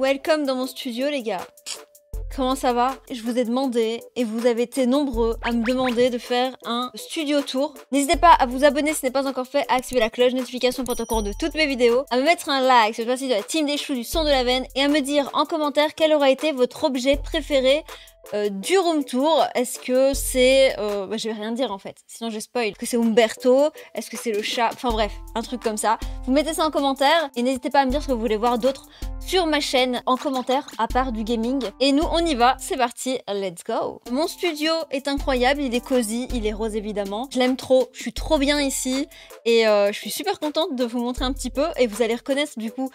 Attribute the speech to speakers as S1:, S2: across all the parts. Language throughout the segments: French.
S1: Welcome dans mon studio les gars. Comment ça va? Je vous ai demandé, et vous avez été nombreux à me demander de faire un studio tour. N'hésitez pas à vous abonner si ce n'est pas encore fait, à activer la cloche notification pour être au courant de toutes mes vidéos, à me mettre un like si vous êtes partie de la team des choux du son de la veine, et à me dire en commentaire quel aura été votre objet préféré du room tour. Est-ce que c'est... je vais rien dire en fait, sinon je spoil. Est-ce que c'est Umberto? Est-ce que c'est le chat? Enfin bref, un truc comme ça. Vous mettez ça en commentaire et n'hésitez pas à me dire ce que vous voulez voir d'autre sur ma chaîne en commentaire à part du gaming. Et nous on y va, c'est parti, let's go. Mon studio est incroyable, il est cosy, il est rose évidemment. Je l'aime trop, je suis trop bien ici et je suis super contente de vous montrer un petit peu et vous allez reconnaître du coup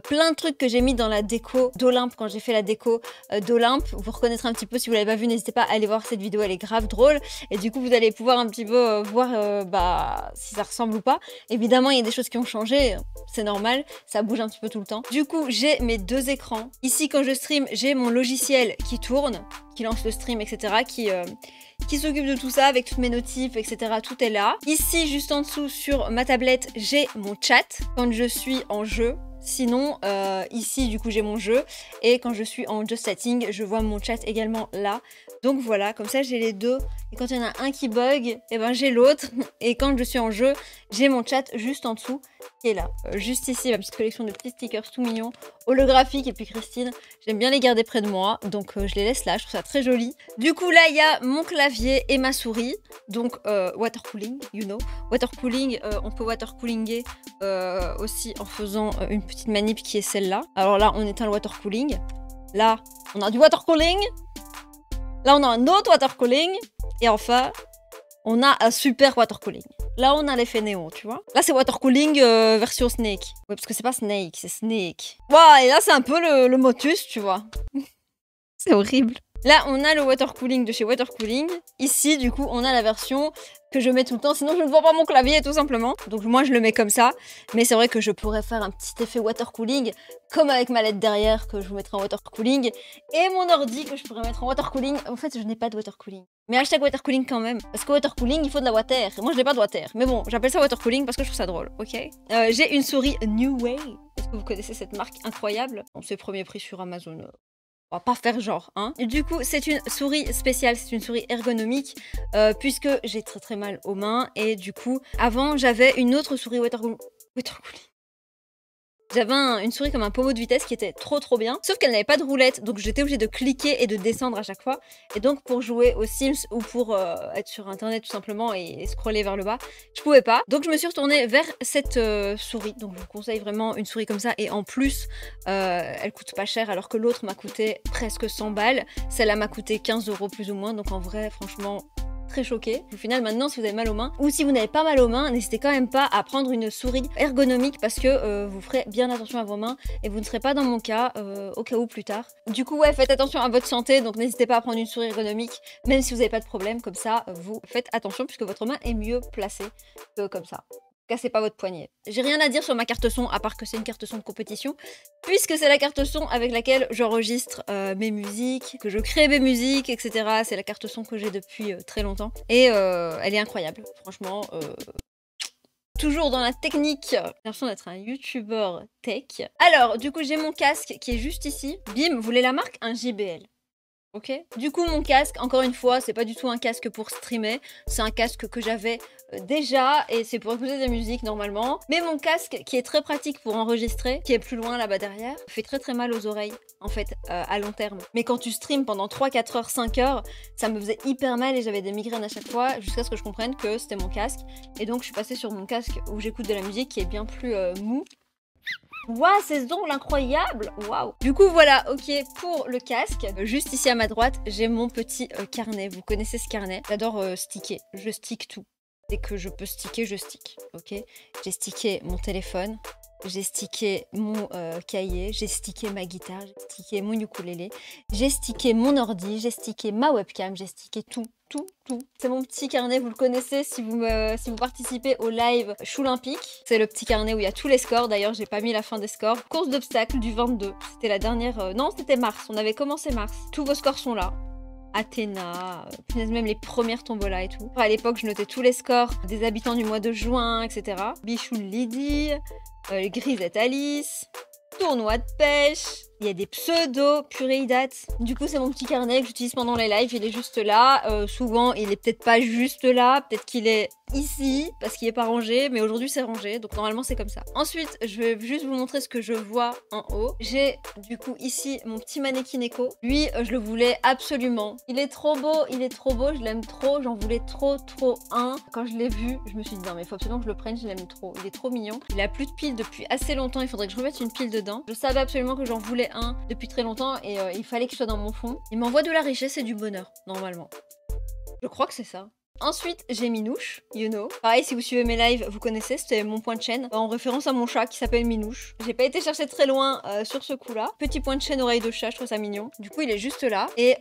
S1: plein de trucs que j'ai mis dans la déco d'Olympe quand j'ai fait la déco d'Olympe. Vous reconnaîtrez un petit peu. Si vous l'avez pas vu, n'hésitez pas à aller voir cette vidéo, elle est grave drôle. Et du coup, vous allez pouvoir un petit peu voir si ça ressemble ou pas. Évidemment, il y a des choses qui ont changé, c'est normal, ça bouge un petit peu tout le temps. Du coup, j'ai mes deux écrans. Ici, quand je stream, j'ai mon logiciel qui tourne, qui lance le stream, etc., qui s'occupe de tout ça avec toutes mes notifs, etc. Tout est là. Ici, juste en dessous, sur ma tablette, j'ai mon chat quand je suis en jeu. Sinon, ici, du coup, j'ai mon jeu. Et quand je suis en just setting, je vois mon chat également là. Donc voilà, comme ça, j'ai les deux. Et quand il y en a un qui bug, et ben j'ai l'autre. Et quand je suis en jeu, j'ai mon chat juste en dessous, qui est là. Juste ici, ma petite collection de petits stickers tout mignons, holographiques. Et puis Christine, j'aime bien les garder près de moi. Donc je les laisse là, je trouve ça très joli. Du coup, là, il y a mon clavier et ma souris. Donc water cooling, you know. Water cooling, on peut water coolinger aussi en faisant une petite manip qui est celle-là. Alors là, on éteint le water cooling. Là, on a du water cooling. Là, on a un autre water cooling. Et enfin, on a un super water cooling. Là, on a l'effet néon, tu vois. Là, c'est water cooling version Snake. Ouais, parce que c'est pas Snake, c'est Snake. Waouh, et là, c'est un peu le Motus, tu vois. C'est horrible. Là, on a le water cooling de chez Water Cooling. Ici, du coup, on a la version que je mets tout le temps. Sinon, je ne vois pas mon clavier, tout simplement. Donc, moi, je le mets comme ça. Mais c'est vrai que je pourrais faire un petit effet water cooling, comme avec ma LED derrière, que je vous mettrai en water cooling. Et mon ordi, que je pourrais mettre en water cooling. En fait, je n'ai pas de water cooling. Mais hashtag water cooling quand même. Parce que water cooling, il faut de la water. Et moi, je n'ai pas de water. Mais bon, j'appelle ça water cooling parce que je trouve ça drôle, ok? J'ai une souris New Way. Est-ce que vous connaissez cette marque incroyable? Bon, c'est premier prix sur Amazon. On va pas faire genre, hein. Et du coup, c'est une souris spéciale, c'est une souris ergonomique, puisque j'ai très mal aux mains. Et du coup, avant, j'avais une autre souris water cooling. J'avais une souris comme un pommeau de vitesse qui était trop bien, sauf qu'elle n'avait pas de roulette, donc j'étais obligée de cliquer et de descendre à chaque fois. Et donc pour jouer aux Sims ou pour être sur internet tout simplement et scroller vers le bas, je pouvais pas. Donc je me suis retournée vers cette souris, donc je vous conseille vraiment une souris comme ça. Et en plus, elle coûte pas cher alors que l'autre m'a coûté presque 100 balles. Celle-là m'a coûté 15 € plus ou moins, donc en vrai, franchement... très choquée. Au final, maintenant, si vous avez mal aux mains ou si vous n'avez pas mal aux mains, n'hésitez quand même pas à prendre une souris ergonomique parce que vous ferez bien attention à vos mains et vous ne serez pas dans mon cas au cas où plus tard. Du coup, ouais, faites attention à votre santé, donc n'hésitez pas à prendre une souris ergonomique, même si vous n'avez pas de problème, comme ça, vous faites attention puisque votre main est mieux placée que comme ça. Cassez pas votre poignet. J'ai rien à dire sur ma carte son à part que c'est une carte son de compétition puisque c'est la carte son avec laquelle j'enregistre mes musiques, que je crée mes musiques, etc. C'est la carte son que j'ai depuis très longtemps et elle est incroyable, franchement. Toujours dans la technique, j'ai l'impression d'être un youtubeur tech. Alors, du coup, j'ai mon casque qui est juste ici. Bim, vous voulez la marque? Un JBL. Ok. Du coup, mon casque, encore une fois, c'est pas du tout un casque pour streamer. C'est un casque que j'avais déjà et c'est pour écouter de la musique normalement. Mais mon casque, qui est très pratique pour enregistrer, qui est plus loin là-bas derrière, fait très mal aux oreilles, en fait, à long terme. Mais quand tu streams pendant 3, 4 heures, 5 heures, ça me faisait hyper mal et j'avais des migraines à chaque fois jusqu'à ce que je comprenne que c'était mon casque. Et donc, je suis passée sur mon casque où j'écoute de la musique qui est bien plus mou. Waouh, ces ongles incroyables! Waouh! Du coup, voilà, ok, pour le casque. Juste ici à ma droite, j'ai mon petit carnet. Vous connaissez ce carnet? J'adore sticker. Je stick tout. Dès que je peux sticker, je stick. Ok? J'ai stické mon téléphone. J'ai stické mon cahier, j'ai stické ma guitare, j'ai stické mon ukulélé, j'ai stické mon ordi, j'ai stické ma webcam, j'ai stické tout. C'est mon petit carnet, vous le connaissez si vous participez au live Choulympique. C'est le petit carnet où il y a tous les scores. D'ailleurs, j'ai pas mis la fin des scores. Course d'obstacles du 22. C'était la dernière... non, c'était mars. On avait commencé mars. Tous vos scores sont là. Athéna, même les premières tombolas et tout. À l'époque, je notais tous les scores des habitants du mois de juin, etc. Bichou Lydie, Grisette Alice, tournoi de pêche, Il y a des pseudo purées dates. Du coup, c'est mon petit carnet que j'utilise pendant les lives. Il est juste là. Souvent, il est peut-être pas juste là. Peut-être qu'il est ici parce qu'il est pas rangé. Mais aujourd'hui, c'est rangé. Donc normalement, c'est comme ça. Ensuite, je vais juste vous montrer ce que je vois en haut. J'ai du coup ici mon petit mannequin Echo. Lui, je le voulais absolument. Il est trop beau. Il est trop beau. Je l'aime trop. J'en voulais trop un. Quand je l'ai vu, je me suis dit non mais il faut absolument que je le prenne. Je l'aime trop. Il est trop mignon. Il a plus de pile depuis assez longtemps. Il faudrait que je remette une pile dedans. Je savais absolument que j'en voulais un depuis très longtemps et il fallait qu'il soit dans mon fond. Il m'envoie de la richesse et du bonheur, normalement. Je crois que c'est ça. Ensuite, j'ai Minouche, you know. Pareil, si vous suivez mes lives, vous connaissez, c'était mon point de chaîne en référence à mon chat qui s'appelle Minouche. J'ai pas été chercher très loin sur ce coup-là. Petit point de chaîne oreille de chat, je trouve ça mignon. Du coup, il est juste là. Et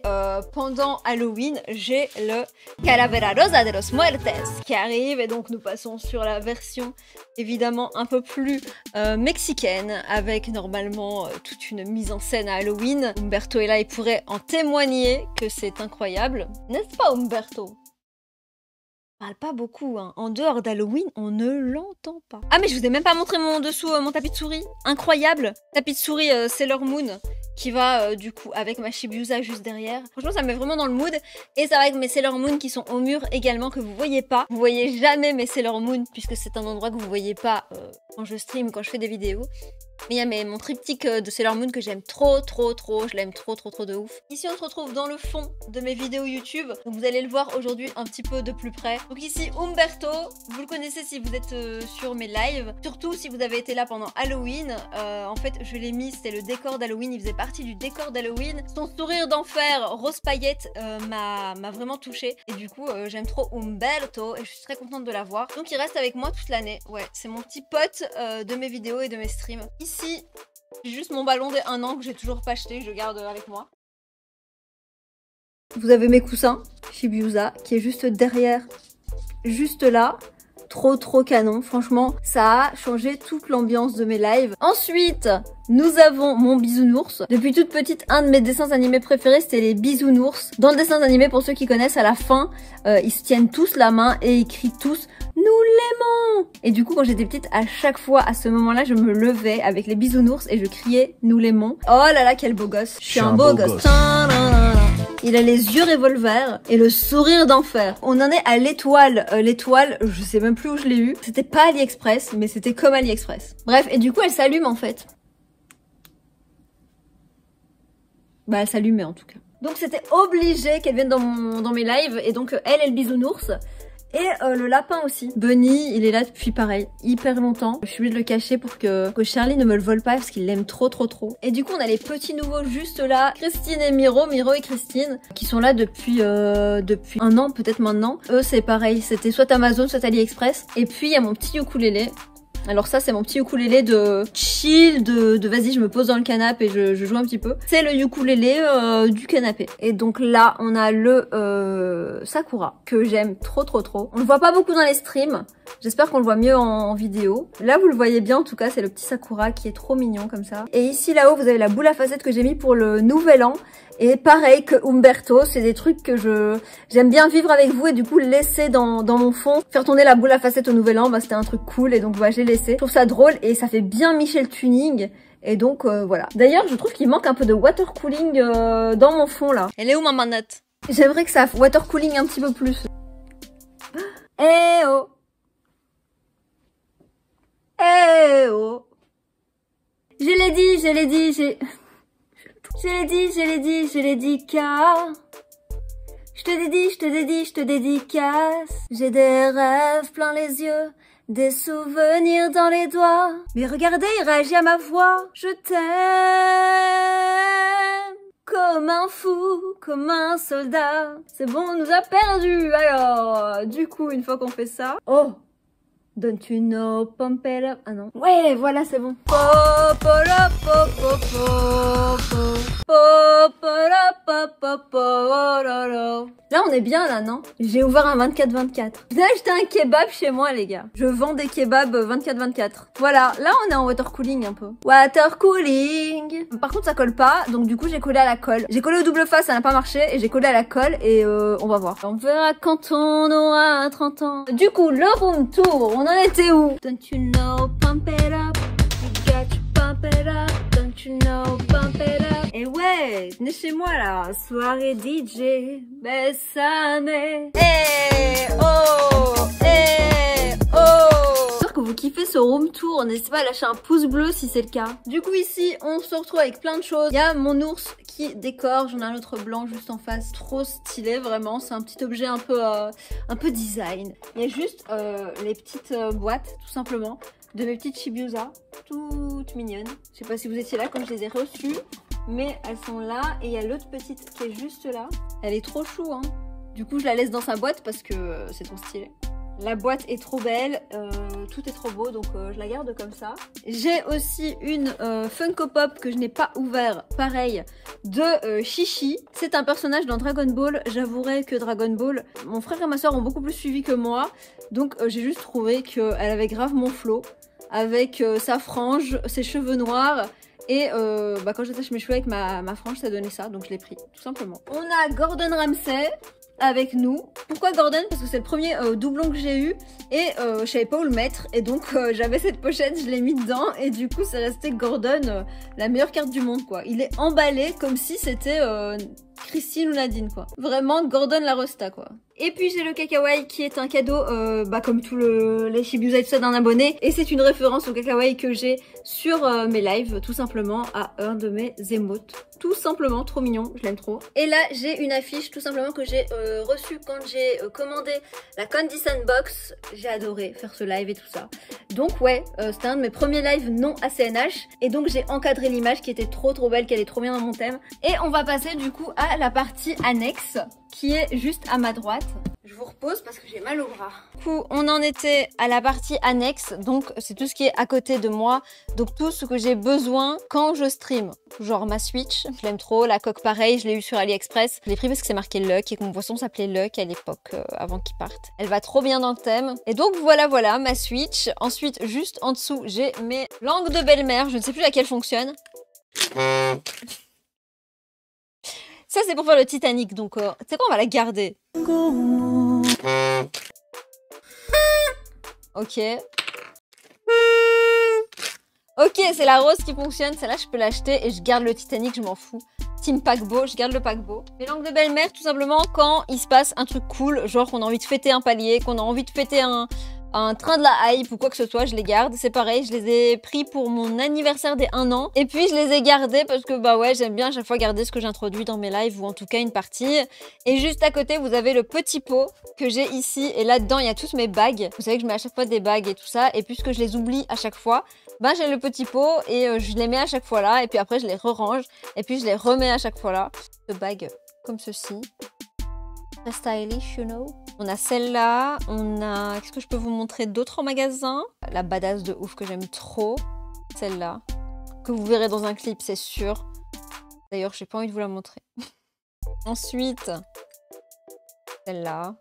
S1: pendant Halloween, j'ai le Calavera Rosa de los Muertes qui arrive. Et donc, nous passons sur la version évidemment un peu plus mexicaine avec normalement toute une mise en scène à Halloween. Humberto est là, il pourrait en témoigner que c'est incroyable. N'est-ce pas, Humberto? Parle pas beaucoup, hein. En dehors d'Halloween, on ne l'entend pas. Ah mais je vous ai même pas montré mon dessous, mon tapis de souris. Incroyable. Tapis de souris Sailor Moon qui va du coup avec ma Shibuya juste derrière. Franchement ça me met vraiment dans le mood. Et ça va avec mes Sailor Moon qui sont au mur également que vous voyez pas. Vous voyez jamais mes Sailor Moon puisque c'est un endroit que vous voyez pas quand je stream, quand je fais des vidéos. Mais il y a mon triptyque de Sailor Moon que j'aime trop. Je l'aime trop de ouf. Ici on se retrouve dans le fond de mes vidéos YouTube. Donc vous allez le voir aujourd'hui un petit peu de plus près. Donc ici Humberto, vous le connaissez si vous êtes sur mes lives. Surtout si vous avez été là pendant Halloween. En fait je l'ai mis, c'était le décor d'Halloween. Il faisait partie du décor d'Halloween. Son sourire d'enfer, rose paillette m'a vraiment touchée. Et du coup j'aime trop Humberto et je suis très contente de l'avoir. Donc il reste avec moi toute l'année. Ouais, c'est mon petit pote de mes vidéos et de mes streams. Ici, j'ai juste mon ballon des 1 an que j'ai toujours pas acheté, je garde avec moi. Vous avez mes coussins, Shibuya, qui est juste derrière, juste là. Trop canon, franchement, ça a changé toute l'ambiance de mes lives. Ensuite, nous avons mon bisounours. Depuis toute petite, un de mes dessins animés préférés, c'était les bisounours. Dans le dessin animé, pour ceux qui connaissent, à la fin, ils se tiennent tous la main et ils crient tous « Nous l'aimons !» Et du coup, quand j'étais petite, à chaque fois, à ce moment-là, je me levais avec les bisounours et je criais « Nous l'aimons !» Oh là là, quel beau gosse. Je suis un beau gosse. Il a les yeux revolver et le sourire d'enfer. On en est à l'étoile. L'étoile, je sais même plus où je l'ai eu. C'était pas AliExpress, mais c'était comme AliExpress. Bref, et du coup, elle s'allume en fait. Bah, elle s'allumait en tout cas. Donc c'était obligé qu'elle vienne dans mes lives. Et donc, elle est le bisounours. Et le lapin aussi. Bunny, il est là depuis pareil, hyper longtemps. Je suis obligée de le cacher pour que Charlie ne me le vole pas parce qu'il l'aime trop. Et du coup, on a les petits nouveaux juste là. Christine et Miro et Christine, qui sont là depuis 1 an peut-être maintenant. Eux, c'est pareil, c'était soit Amazon, soit AliExpress. Et puis, il y a mon petit ukulélé. Alors ça, c'est mon petit ukulélé de chill, de vas-y, je me pose dans le canapé et je joue un petit peu. C'est le ukulélé du canapé. Et donc là, on a le Sakura, que j'aime trop. On le voit pas beaucoup dans les streams. J'espère qu'on le voit mieux en vidéo. Là, vous le voyez bien, en tout cas, c'est le petit Sakura qui est trop mignon comme ça. Et ici, là-haut, vous avez la boule à facettes que j'ai mis pour le nouvel an. Et pareil que Humberto, c'est des trucs que j'aime bien vivre avec vous et du coup laisser dans mon fond. Faire tourner la boule à facettes au nouvel an, bah c'était un truc cool et donc bah j'ai laissé. Je trouve ça drôle et ça fait bien Michel Tuning. Et donc voilà. D'ailleurs, je trouve qu'il manque un peu de water cooling dans mon fond là. Elle est où ma manette? J'aimerais que ça water cooling un petit peu plus. Eh oh! Eh oh! Je l'ai dit, car je te dédicace. J'ai des rêves plein les yeux, des souvenirs dans les doigts. Mais regardez, il réagit à ma voix. Je t'aime comme un fou, comme un soldat. C'est bon, on nous a perdus. Alors, du coup, une fois qu'on fait ça... Oh! Don't you know, pump it up. Ah non. Ouais, voilà, c'est bon. Là, on est bien, là, non? J'ai ouvert un 24-24. J'ai acheté un kebab chez moi, les gars. Je vends des kebabs 24-24. Voilà, là, on est en water cooling un peu. Water cooling. Par contre, ça colle pas, donc du coup, j'ai collé à la colle. J'ai collé au double face, ça n'a pas marché, et j'ai collé à la colle, et on va voir. On verra quand on aura 30 ans. Du coup, le room tour, on en était où? Don't you know, pump it up. You got to pump it up. Don't you you know, bump it up. Et ouais, venez chez moi là, soirée DJ, bésame. J'espère que vous kiffez ce room tour, n'hésitez pas à lâcher un pouce bleu si c'est le cas. Du coup ici, on se retrouve avec plein de choses. Il y a mon ours qui décore, j'en ai un autre blanc juste en face, trop stylé vraiment, c'est un petit objet un peu design. Il y a juste les petites boîtes tout simplement de mes petites Chibiusa, toutes mignonnes. Je sais pas si vous étiez là quand je les ai reçues, mais elles sont là. Et il y a l'autre petite qui est juste là, elle est trop chou hein. Du coup je la laisse dans sa boîte parce que c'est trop stylé. La boîte est trop belle, tout est trop beau, donc je la garde comme ça. J'ai aussi une Funko Pop que je n'ai pas ouvert, pareil, de Chichi. C'est un personnage dans Dragon Ball. J'avouerai que Dragon Ball, mon frère et ma soeur ont beaucoup plus suivi que moi. Donc j'ai juste trouvé qu'elle avait grave mon flow, avec sa frange, ses cheveux noirs. Et quand j'attache mes cheveux avec ma frange, ça donnait ça, donc je l'ai pris, tout simplement. On a Gordon Ramsay avec nous. Pourquoi Gordon? Parce que c'est le premier doublon que j'ai eu et je savais pas où le mettre et donc j'avais cette pochette, je l'ai mis dedans et du coup c'est resté Gordon, la meilleure carte du monde quoi. Il est emballé comme si c'était Christine ou Nadine quoi. Vraiment Gordon la Rosta quoi. Et puis j'ai le Kakawai qui est un cadeau comme tous les Chibiusa et tout ça d'un abonné. Et c'est une référence au Kakawai que j'ai sur mes lives tout simplement à un de mes émotes. Tout simplement, trop mignon, je l'aime trop. Et là j'ai une affiche tout simplement que j'ai reçue quand j'ai commandé la Candy Sandbox. J'ai adoré faire ce live et tout ça. Donc ouais, c'était un de mes premiers lives non ACNH. Et donc j'ai encadré l'image qui était trop belle, qui allait trop bien dans mon thème. Et on va passer du coup à la partie annexe qui est juste à ma droite. Je vous repose parce que j'ai mal au bras. Du coup, on en était à la partie annexe, donc c'est tout ce qui est à côté de moi, donc tout ce que j'ai besoin quand je stream. Genre ma Switch, je l'aime trop, la coque pareil, je l'ai eu sur AliExpress. Je l'ai pris parce que c'est marqué Luck et que mon poisson s'appelait Luck à l'époque, avant qu'il parte. Elle va trop bien dans le thème. Et donc voilà, ma Switch. Ensuite, juste en dessous, j'ai mes langues de belle-mère, je ne sais plus laquelle fonctionne. Ça, c'est pour faire le Titanic, donc tu sais quoi, on va la garder. Ok. Ok, c'est la rose qui fonctionne. Celle-là, je peux l'acheter et je garde le Titanic, je m'en fous. Team paquebot, je garde le paquebot. Mes langues de belle-mère, tout simplement, quand il se passe un truc cool, genre qu'on a envie de fêter un palier, qu'on a envie de fêter un train de la hype ou quoi que ce soit, je les garde. C'est pareil, je les ai pris pour mon anniversaire des 1 an. Et puis je les ai gardés parce que bah ouais, j'aime bien à chaque fois garder ce que j'introduis dans mes lives ou en tout cas une partie. Et juste à côté, vous avez le petit pot que j'ai ici. Et là-dedans, il y a toutes mes bagues. Vous savez que je mets à chaque fois des bagues et tout ça. Et puisque je les oublie à chaque fois, bah j'ai le petit pot et je les mets à chaque fois là. Et puis après, je les re-range. Et puis je les remets à chaque fois là. De bagues comme ceci. Très stylish, you know. On a celle-là, on a... Qu'est-ce que je peux vous montrer d'autre en magasin? La badass de ouf que j'aime trop. Celle-là. Que vous verrez dans un clip, c'est sûr. D'ailleurs, j'ai pas envie de vous la montrer. Ensuite, celle-là.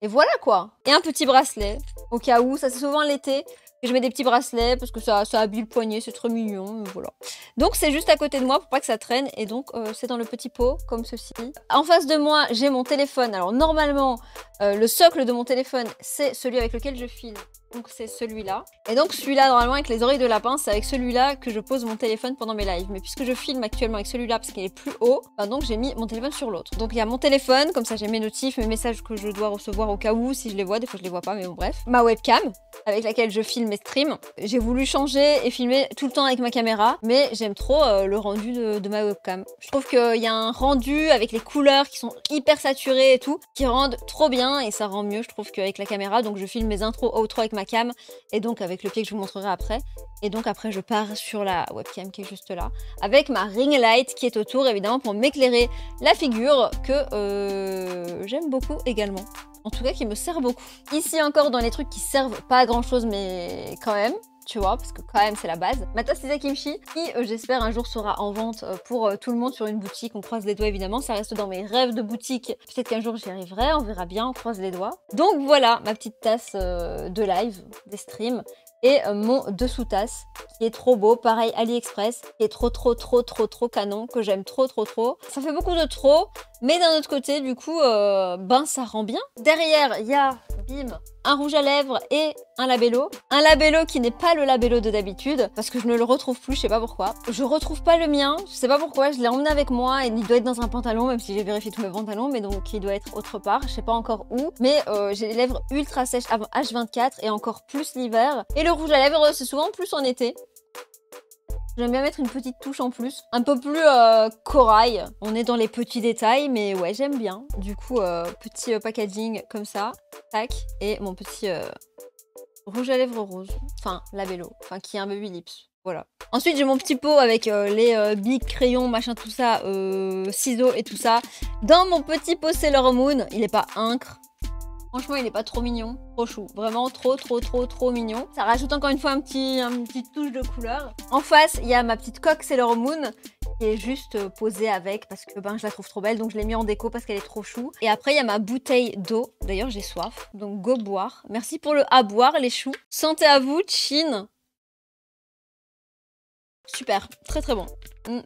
S1: Et voilà quoi. Et un petit bracelet. Au cas où, ça c'est souvent l'été. Je mets des petits bracelets parce que ça habille le poignet, c'est trop mignon, voilà. Donc c'est juste à côté de moi pour pas que ça traîne et donc c'est dans le petit pot comme ceci. En face de moi, j'ai mon téléphone. Alors normalement, le socle de mon téléphone, c'est celui avec lequel je filme. Donc c'est celui-là. Et donc celui-là, normalement avec les oreilles de lapin, c'est avec celui-là que je pose mon téléphone pendant mes lives. Mais puisque je filme actuellement avec celui-là parce qu'il est plus haut, bah donc j'ai mis mon téléphone sur l'autre. Donc il y a mon téléphone, comme ça j'ai mes notifs, mes messages que je dois recevoir au cas où, si je les vois, des fois je les vois pas, mais bon bref. Ma webcam, avec laquelle je filme mes streams. J'ai voulu changer et filmer tout le temps avec ma caméra, mais j'aime trop le rendu de ma webcam. Je trouve qu'il y a un rendu avec les couleurs qui sont hyper saturées et tout, qui rendent trop bien et ça rend mieux je trouve qu'avec la caméra. Donc je filme mes intros, outro avec ma cam et donc avec le pied que je vous montrerai après. Et donc après je pars sur la webcam qui est juste là, avec ma ring light qui est autour évidemment pour m'éclairer la figure que j'aime beaucoup également. En tout cas qui me sert beaucoup. Ici encore dans les trucs qui servent pas à grand chose mais quand même, tu vois, parce que quand même c'est la base. Ma tasse Isa Kimchi qui j'espère un jour sera en vente pour tout le monde sur une boutique. On croise les doigts évidemment, ça reste dans mes rêves de boutique. Peut-être qu'un jour j'y arriverai, on verra bien, on croise les doigts. Donc voilà ma petite tasse de live, des streams. Et mon dessous-tasse qui est trop beau, pareil AliExpress, qui est trop canon, que j'aime trop. Ça fait beaucoup de trop, mais d'un autre côté du coup, ben ça rend bien. Derrière il y a bim, un rouge à lèvres et un labello. Un labello qui n'est pas le labello de d'habitude, parce que je ne le retrouve plus, je sais pas pourquoi. Je retrouve pas le mien, je sais pas pourquoi, je l'ai emmené avec moi et il doit être dans un pantalon, même si j'ai vérifié tous mes pantalons, mais donc il doit être autre part, je sais pas encore où. Mais j'ai les lèvres ultra sèches H24 et encore plus l'hiver. Et le rouge à lèvres, c'est souvent plus en été. J'aime bien mettre une petite touche en plus, un peu plus corail. On est dans les petits détails, mais ouais, j'aime bien. Du coup, petit packaging comme ça, tac, et mon petit rouge à lèvres rose, enfin labello, enfin qui est un baby lips. Voilà. Ensuite, j'ai mon petit pot avec les bics, crayons, machin, tout ça, ciseaux et tout ça. Dans mon petit pot Sailor Moon, il est pas incre. Franchement, il est pas trop mignon, trop chou. Vraiment trop mignon. Ça rajoute encore une fois une petite touche de couleur. En face, il y a ma petite coque Sailor Moon qui est juste posée avec parce que ben, je la trouve trop belle. Donc je l'ai mis en déco parce qu'elle est trop chou. Et après, il y a ma bouteille d'eau. D'ailleurs, j'ai soif. Donc go boire. Merci pour le à boire, les choux. Santé à vous, Chin. Super, très bon.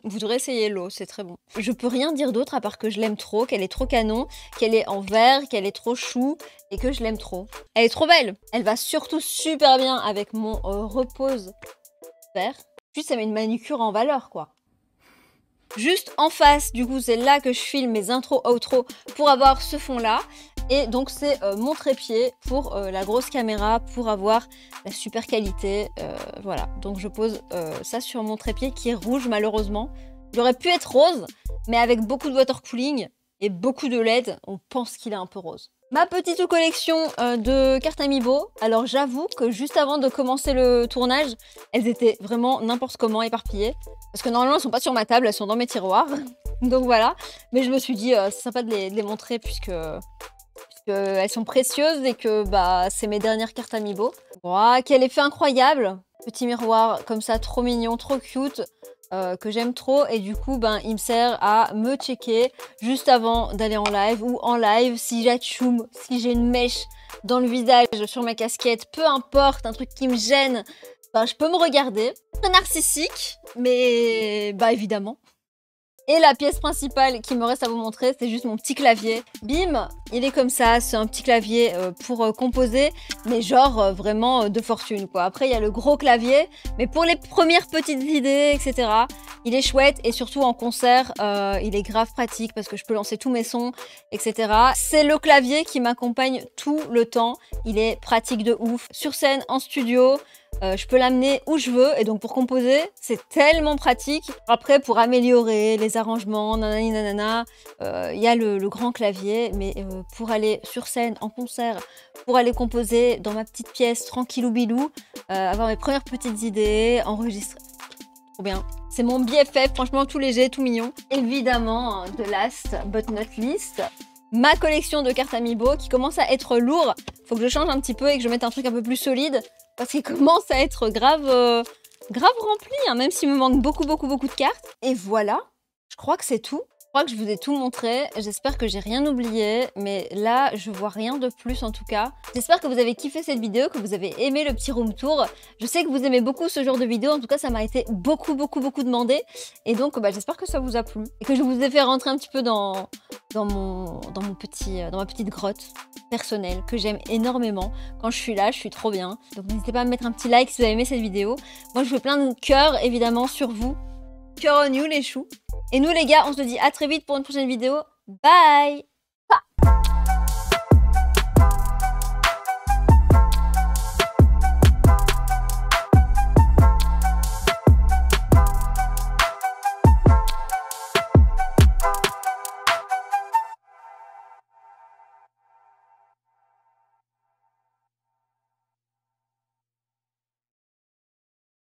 S1: Vous devrez essayer l'eau, c'est très bon. Je peux rien dire d'autre à part que je l'aime trop, qu'elle est trop canon, qu'elle est en vert, qu'elle est trop chou et que je l'aime trop. Elle est trop belle. Elle va surtout super bien avec mon repose vert. Puis ça met une manucure en valeur, quoi. Juste en face, du coup, c'est là que je filme mes intros, outro pour avoir ce fond-là. Et donc, c'est mon trépied pour la grosse caméra, pour avoir la super qualité. Voilà, donc je pose ça sur mon trépied qui est rouge, malheureusement. Il aurait pu être rose, mais avec beaucoup de water cooling et beaucoup de LED, on pense qu'il est un peu rose. Ma petite collection de cartes Amiibo. Alors j'avoue que juste avant de commencer le tournage, elles étaient vraiment n'importe comment éparpillées. Parce que normalement elles sont pas sur ma table, elles sont dans mes tiroirs. Donc voilà. Mais je me suis dit c'est sympa de les montrer puisque elles sont précieuses et que bah c'est mes dernières cartes Amiibo. Wow, quel effet incroyable! Petit miroir comme ça, trop mignon, trop cute. Que j'aime trop et du coup ben il me sert à me checker juste avant d'aller en live ou en live si j'atchoum, si j'ai une mèche dans le visage, sur ma casquette, peu importe, un truc qui me gêne, ben je peux me regarder. Très narcissique, mais bah évidemment. Et la pièce principale qui me reste à vous montrer, c'est juste mon petit clavier. Bim, il est comme ça, c'est un petit clavier pour composer, mais genre vraiment de fortune quoi. Après il y a le gros clavier, mais pour les premières petites idées, etc. Il est chouette et surtout en concert, il est grave pratique parce que je peux lancer tous mes sons, etc. C'est le clavier qui m'accompagne tout le temps. Il est pratique de ouf. Sur scène, en studio, je peux l'amener où je veux et donc pour composer, c'est tellement pratique. Après, pour améliorer les arrangements, nanani nanana, il y a le grand clavier, mais pour aller sur scène, en concert, pour aller composer dans ma petite pièce, tranquillou bilou, avoir mes premières petites idées, enregistrer. Trop bien. C'est mon BFF, franchement tout léger, tout mignon. Évidemment, the last but not least, ma collection de cartes Amiibo qui commence à être lourd. Faut que je change un petit peu et que je mette un truc un peu plus solide parce qu'il commence à être grave rempli, hein, même s'il me manque beaucoup de cartes. Et voilà, je crois que c'est tout. Je crois que je vous ai tout montré. J'espère que j'ai rien oublié, mais là, je vois rien de plus en tout cas. J'espère que vous avez kiffé cette vidéo, que vous avez aimé le petit room tour. Je sais que vous aimez beaucoup ce genre de vidéo. En tout cas, ça m'a été beaucoup demandé. Et donc, bah, j'espère que ça vous a plu. Et que je vous ai fait rentrer un petit peu dans ma petite grotte personnelle que j'aime énormément. Quand je suis là, je suis trop bien. Donc, n'hésitez pas à me mettre un petit like si vous avez aimé cette vidéo. Moi, je fais plein de cœurs, évidemment, sur vous. Cœur on you, les choux. Et nous les gars, on se dit à très vite pour une prochaine vidéo. Bye!